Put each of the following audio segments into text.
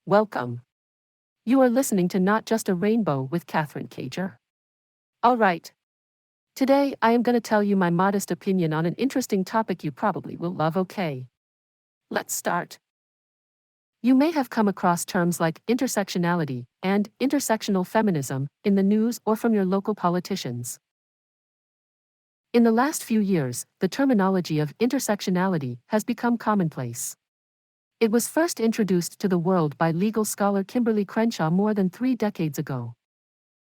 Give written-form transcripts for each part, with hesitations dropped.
Welcome. You are listening to Not Just a Rainbow with Catherine Cager. All right. Today, I am going to tell you my modest opinion on an interesting topic you probably will love, okay? Let's start. You may have come across terms like intersectionality and intersectional feminism in the news or from your local politicians. In the last few years, the terminology of intersectionality has become commonplace. It was first introduced to the world by legal scholar Kimberly Crenshaw more than 3 decades ago.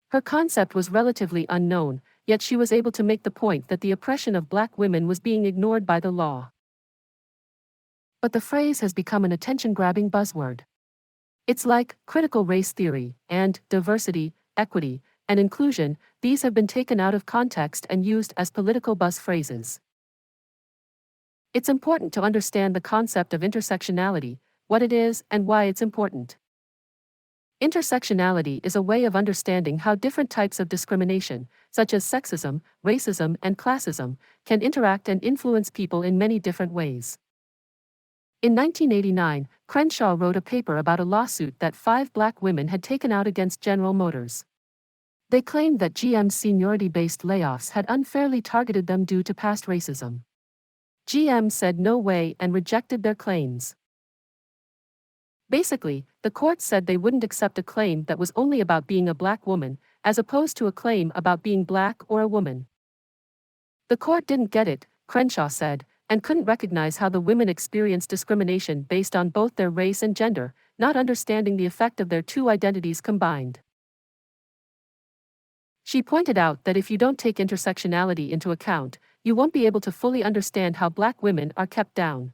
Her concept was relatively unknown, yet she was able to make the point that the oppression of black women was being ignored by the law. But the phrase has become an attention-grabbing buzzword. It's like critical race theory and diversity, equity, and inclusion. These have been taken out of context and used as political buzz phrases. It's important to understand the concept of intersectionality, what it is, and why it's important. Intersectionality is a way of understanding how different types of discrimination, such as sexism, racism, and classism, can interact and influence people in many different ways. In 1989, Crenshaw wrote a paper about a lawsuit that 5 black women had taken out against General Motors. They claimed that GM's seniority-based layoffs had unfairly targeted them due to past racism. GM said no way and rejected their claims. Basically, the court said they wouldn't accept a claim that was only about being a black woman, as opposed to a claim about being black or a woman. The court didn't get it, Crenshaw said, and couldn't recognize how the women experienced discrimination based on both their race and gender, not understanding the effect of their two identities combined. She pointed out that if you don't take intersectionality into account, you won't be able to fully understand how black women are kept down.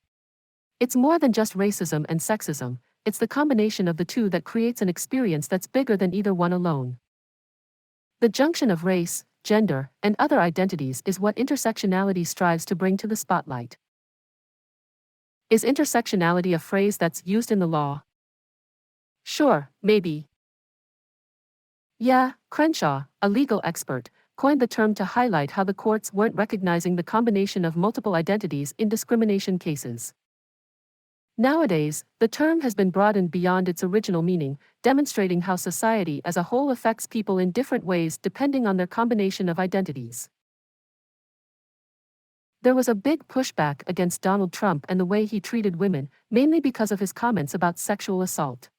It's more than just racism and sexism, it's the combination of the two that creates an experience that's bigger than either one alone. The junction of race, gender, and other identities is what intersectionality strives to bring to the spotlight. Is intersectionality a phrase that's used in the law? Sure, maybe. Yeah, Crenshaw, a legal expert, coined the term to highlight how the courts weren't recognizing the combination of multiple identities in discrimination cases. Nowadays, the term has been broadened beyond its original meaning, demonstrating how society as a whole affects people in different ways depending on their combination of identities. There was a big pushback against Donald Trump and the way he treated women, mainly because of his comments about sexual assault.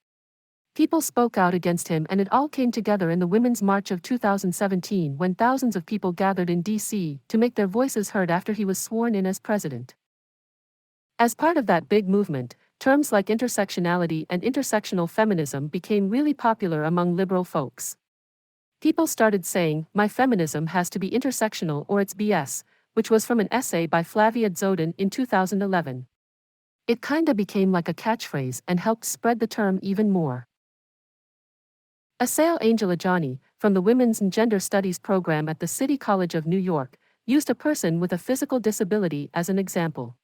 People spoke out against him, and it all came together in the Women's March of 2017 when thousands of people gathered in D.C. to make their voices heard after he was sworn in as president. As part of that big movement, terms like intersectionality and intersectional feminism became really popular among liberal folks. People started saying, "My feminism has to be intersectional or it's BS," which was from an essay by Flavia Zodin in 2011. It kinda became like a catchphrase and helped spread the term even more. Assail Angela Johnny, from the Women's and Gender Studies program at the City College of New York, used a person with a physical disability as an example.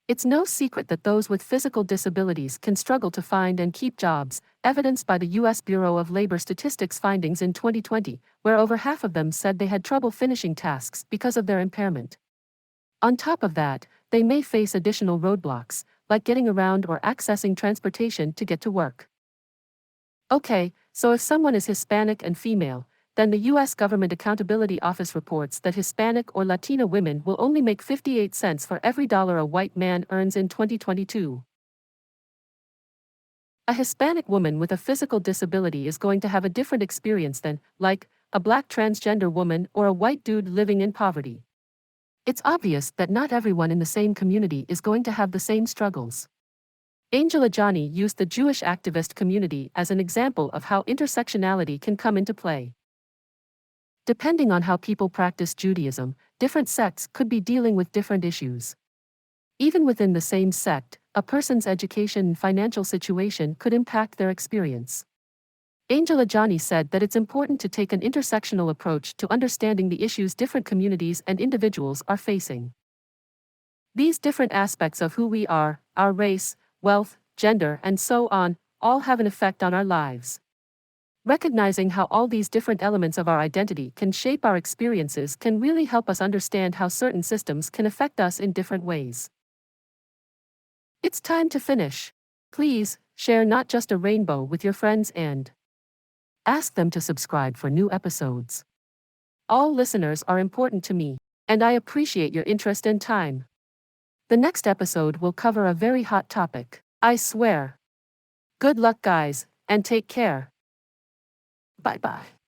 It's no secret that those with physical disabilities can struggle to find and keep jobs, evidenced by the U.S. Bureau of Labor Statistics findings in 2020, where over half of them said they had trouble finishing tasks because of their impairment. On top of that, they may face additional roadblocks, like getting around or accessing transportation to get to work. Okay, so if someone is Hispanic and female, then the U.S. Government Accountability Office reports that Hispanic or Latina women will only make 58 cents for every dollar a white man earns in 2022. A Hispanic woman with a physical disability is going to have a different experience than, like, a black transgender woman or a white dude living in poverty. It's obvious that not everyone in the same community is going to have the same struggles. Angela Johnny used the Jewish activist community as an example of how intersectionality can come into play. Depending on how people practice Judaism, different sects could be dealing with different issues. Even within the same sect, a person's education and financial situation could impact their experience. Angela Johnny said that it's important to take an intersectional approach to understanding the issues different communities and individuals are facing. These different aspects of who we are, our race, wealth, gender, and so on, all have an effect on our lives. Recognizing how all these different elements of our identity can shape our experiences can really help us understand how certain systems can affect us in different ways. It's time to finish. Please Share Not Just a Rainbow with your friends and ask them to subscribe for new episodes. All listeners are important to me, and I appreciate your interest and time. The next episode will cover a very hot topic, I swear. Good luck, guys, and take care. Bye bye.